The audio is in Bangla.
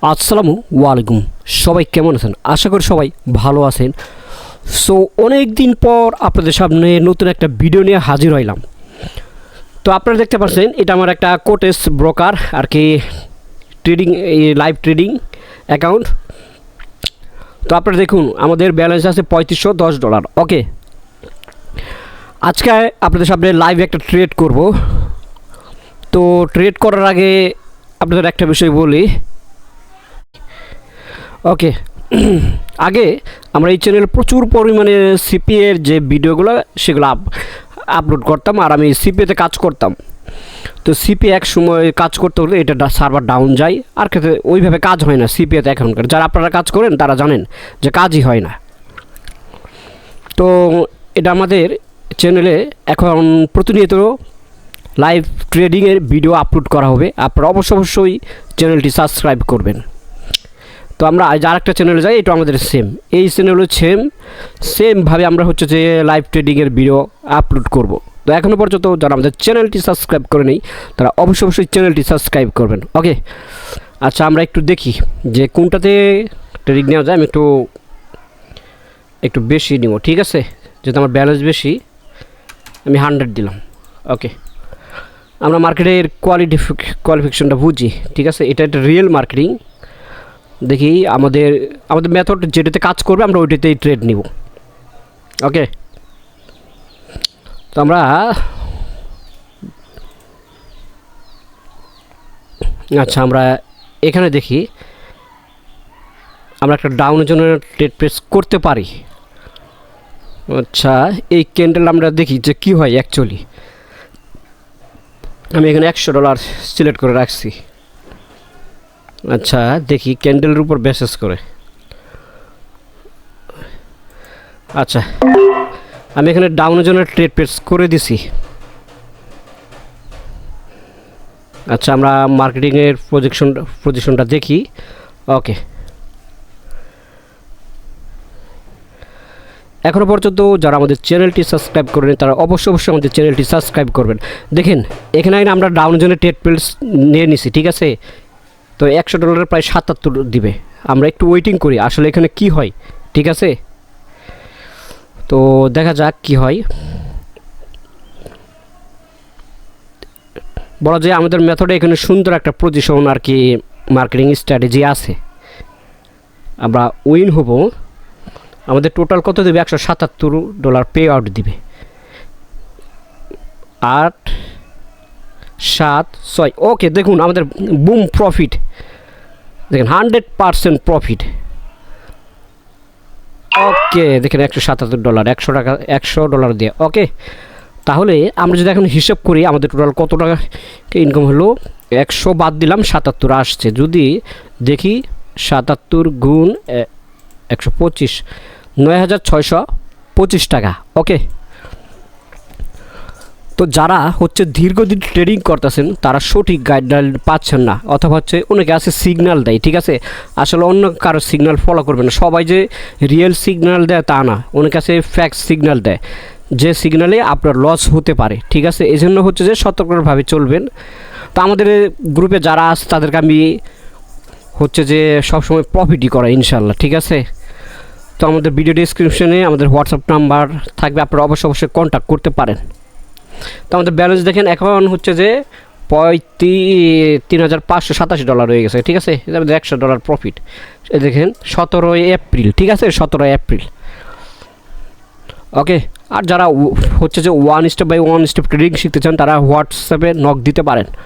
আসসালামু আলাইকুম। সবাই কেমন আছেন? আশা করি সবাই ভালো আছেন। সো অনেক দিন পর আপনাদের সামনে নতুন একটা ভিডিও নিয়ে হাজির হইলাম। তো আপনারা দেখতে পাচ্ছেন এটা আমার একটা কোটেস ব্রোকার আর কি ট্রেডিং, লাইভ ট্রেডিং অ্যাকাউন্ট। তো আপনারা দেখুন আমাদের ব্যালেন্স আছে $3510। ওকে, আজকে আপনাদের সামনে লাইভ একটা ট্রেড করব। তো ট্রেড করার আগে আপনাদের একটা বিষয় বলি। ওকে, আগে আমরা এই চ্যানেলে প্রচুর পরিমাণে সিপিএর যে ভিডিওগুলো সেগুলো আপলোড করতাম, আর আমি সিপিএতে কাজ করতাম। তো সিপিএ এক সময় কাজ করতে হলে এটা সার্ভার ডাউন যায়, আর ক্ষেত্রে ওইভাবে কাজ হয় না সিপিএতে এখনকার। যারা আপনারা কাজ করেন তারা জানেন যে কাজই হয় না। তো এটা আমাদের চ্যানেলে এখন প্রতিনিয়ত লাইভ ট্রেডিংয়ের ভিডিও আপলোড করা হবে। আপনারা অবশ্যই চ্যানেলটি সাবস্ক্রাইব করবেন। তো আমরা আজ আরেকটা চ্যানেলে যাই, এটা আমাদের এই চ্যানেলও সেমভাবে আমরা হচ্ছে যে লাইভ ট্রেডিংয়ের ভিডিও আপলোড করব। তো এখনও পর্যন্ত যারা আমাদের চ্যানেলটি সাবস্ক্রাইব করে নেই তারা অবশ্যই চ্যানেলটি সাবস্ক্রাইব করবেন। ওকে, আচ্ছা আমরা একটু দেখি যে কোনটাতে ট্রেডিং নেওয়া যায়। আমি একটু বেশি নিব, ঠিক আছে? যেহেতু আমার ব্যালেন্স বেশি, আমি 100 দিলাম। ওকে, আমরা মার্কেটের কোয়ালিফিকেশনটা বুঝি, ঠিক আছে? এটা একটা রিয়েল মার্কেটিং। দেখি আমাদের মেথড যেটাতে কাজ করবে আমরা ওইটাতেই ট্রেড নিব। ওকে, তো আমরা আমরা এখানে দেখি আমরা একটা ডাউনের জন্য ট্রেড প্রেস করতে পারি। আচ্ছা, এই ক্যান্ডেল আমরা দেখি যে কি হয় অ্যাকচুয়ালি। আমি এখানে $100 সিলেক্ট করে রাখছি। আচ্ছা দেখি ক্যান্ডেলের উপর বেসেস করে। আচ্ছা, আমি এখানে ডাউনের জন্য ট্রেড প্রেস করে দিছি। আচ্ছা, আমরা মার্কেটিংয়ের পজিশনটা দেখি। ওকে, এখনও পর্যন্ত যারা আমাদের চ্যানেলটি সাবস্ক্রাইব করেন তারা অবশ্যই আমাদের চ্যানেলটি সাবস্ক্রাইব করবেন। দেখেন এখানে আমরা ডাউনের জন্য ট্রেড প্রেস নিয়ে নিছি, ঠিক আছে? তো $100 প্রায় 77 দিবে। আমরা একটু ওয়েটিং করি আসলে এখানে কি হয়, ঠিক আছে? তো দেখা যাক কি হয়। বলা যায় আমাদের মেথডে এখানে সুন্দর একটা পজিশন আর কি মার্কেটিং স্ট্র্যাটেজি আছে। আমরা উইন হব। আমাদের টোটাল কত দেবে? $177 পে আউট দিবে। 8 7 6। ওকে, দেখুন আমাদের বুম প্রফিট, দেখেন 100% প্রফিট। ওকে, দেখেন $177, $100 দিয়ে। ওকে, তাহলে আমরা যদি এখন হিসাব করি আমাদের টোটাল কত টাকা ইনকাম হলো। 100 বাদ দিলাম, 77 আসছে। যদি দেখি 77 গুণ 125, 9625 টাকা। ওকে, তো যারা হচ্ছে দীর্ঘদিন ট্রেডিং করতেছেন তারা সঠিক গাইডলাইন পাচ্ছেন না, অথবা হচ্ছে অনেকে আছে সিগন্যাল দেয়, ঠিক আছে? আসলে অন্য কারো সিগন্যাল ফলো করবেন না। সবাই যে রিয়েল সিগন্যাল দেয় তা না, অনেকে আছে ফ্যাক্ট সিগন্যাল দেয়, যে সিগন্যালে আপনার লস হতে পারে, ঠিক আছে? এই জন্য হচ্ছে যে সতর্কভাবে চলবেন। তো আমাদের গ্রুপে যারা আছে তাদেরকে আমি হচ্ছে যে সবসময় প্রফিটই করা ইনশাল্লাহ, ঠিক আছে? তো আমাদের ভিডিও ডিসক্রিপশনে আমাদের হোয়াটসঅ্যাপ নাম্বার থাকবে, আপনারা অবশ্যই কন্ট্যাক্ট করতে পারেন। তো আমাদের ব্যালেন্স দেখেন এখন হচ্ছে যে $3587 হয়ে গেছে, ঠিক আছে? আমাদের $100 প্রফিট। দেখেন 17 এপ্রিল, ঠিক আছে? 17 এপ্রিল। ওকে, আর যারা হচ্ছে যে 1 স্টেপ বাই 1 স্টেপ ট্রেডিং শিখতে চান তারা হোয়াটসঅ্যাপে নক দিতে পারেন।